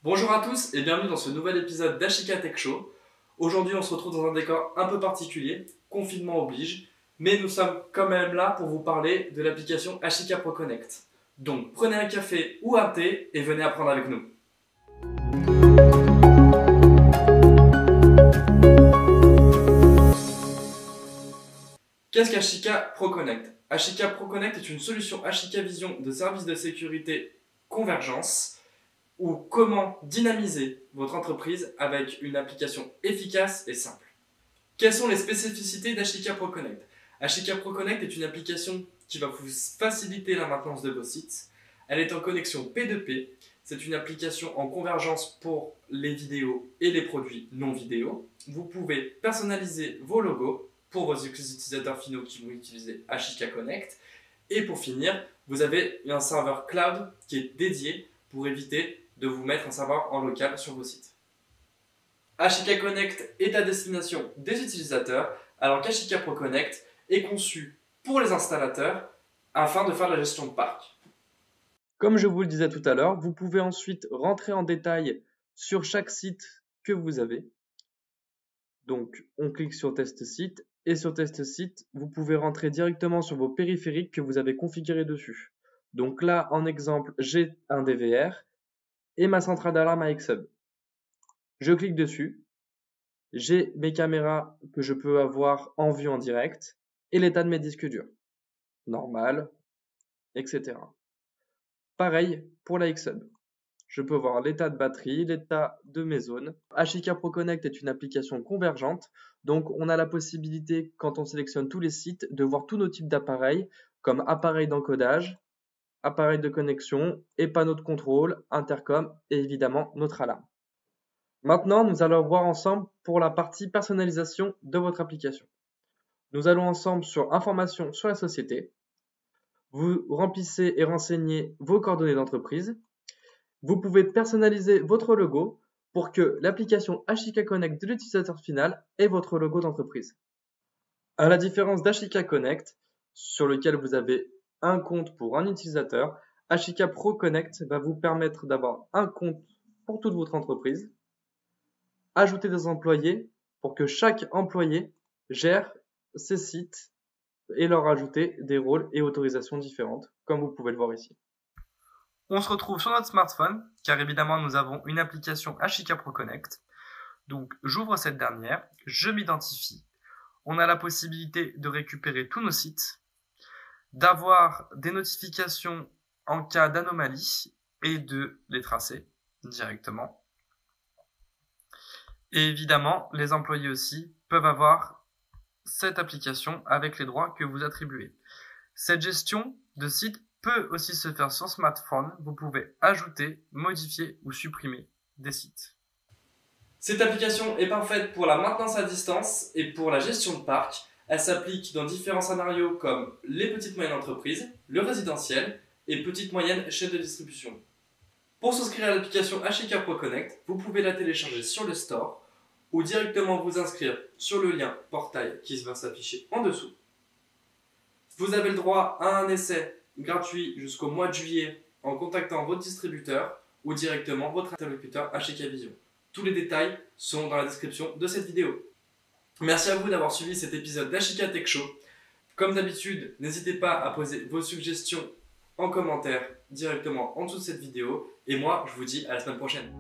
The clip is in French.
Bonjour à tous et bienvenue dans ce nouvel épisode d'Ashika Tech Show. Aujourd'hui, on se retrouve dans un décor un peu particulier, confinement oblige, mais nous sommes quand même là pour vous parler de l'application Ashika Pro Connect. Donc, prenez un café ou un thé et venez apprendre avec nous. Qu'est-ce qu'Ashika Pro Connect? Ashika Pro Connect est une solution Ashika Vision de services de sécurité convergence ou comment dynamiser votre entreprise avec une application efficace et simple. Quelles sont les spécificités d'Ashika Pro Connect? Ashika Pro Connect est une application qui va vous faciliter la maintenance de vos sites. Elle est en connexion P2P. C'est une application en convergence pour les vidéos et les produits non vidéo. Vous pouvez personnaliser vos logos pour vos utilisateurs finaux qui vont utiliser Ashika Connect. Et pour finir, vous avez un serveur cloud qui est dédié pour éviter de vous mettre un serveur en local sur vos sites. Ashika Connect est à destination des utilisateurs, alors qu'Ashika Pro Connect est conçu pour les installateurs afin de faire de la gestion de parc. Comme je vous le disais tout à l'heure, vous pouvez ensuite rentrer en détail sur chaque site que vous avez. Donc, on clique sur Test site et sur Test site, vous pouvez rentrer directement sur vos périphériques que vous avez configurés dessus. Donc là, en exemple, j'ai un DVR et ma centrale d'alarme AXHub. Je clique dessus, j'ai mes caméras que je peux avoir en vue en direct et l'état de mes disques durs, normal, etc. Pareil pour la AXHub. Je peux voir l'état de batterie, l'état de mes zones. Ashika Pro Connect est une application convergente, donc on a la possibilité, quand on sélectionne tous les sites, de voir tous nos types d'appareils, comme appareil d'encodage, appareil de connexion et panneau de contrôle, intercom et évidemment notre alarme. Maintenant, nous allons voir ensemble pour la partie personnalisation de votre application. Nous allons ensemble sur Informations sur la société. Vous remplissez et renseignez vos coordonnées d'entreprise. Vous pouvez personnaliser votre logo pour que l'application Ashika Connect de l'utilisateur final ait votre logo d'entreprise. À la différence d'Ashika Connect, sur lequel vous avez un compte pour un utilisateur, Ashika Pro Connect va vous permettre d'avoir un compte pour toute votre entreprise, ajouter des employés pour que chaque employé gère ses sites et leur ajouter des rôles et autorisations différentes, comme vous pouvez le voir ici. On se retrouve sur notre smartphone, car évidemment nous avons une application Ashika Pro Connect. Donc j'ouvre cette dernière, je m'identifie. On a la possibilité de récupérer tous nos sites, d'avoir des notifications en cas d'anomalie et de les tracer directement. Et évidemment, les employés aussi peuvent avoir cette application avec les droits que vous attribuez. Cette gestion de site peut aussi se faire sur smartphone. Vous pouvez ajouter, modifier ou supprimer des sites. Cette application est parfaite pour la maintenance à distance et pour la gestion de parc. Elle s'applique dans différents scénarios comme les petites moyennes entreprises, le résidentiel et petites moyennes chaînes de distribution. Pour souscrire à l'application Ashika Pro Connect, vous pouvez la télécharger sur le store ou directement vous inscrire sur le lien portail qui va s'afficher en dessous. Vous avez le droit à un essai gratuit jusqu'au mois de juillet en contactant votre distributeur ou directement votre interlocuteur Ashika Vision. Tous les détails sont dans la description de cette vidéo. Merci à vous d'avoir suivi cet épisode d'Ashika Tech Show. Comme d'habitude, n'hésitez pas à poser vos suggestions en commentaire directement en dessous de cette vidéo. Et moi, je vous dis à la semaine prochaine.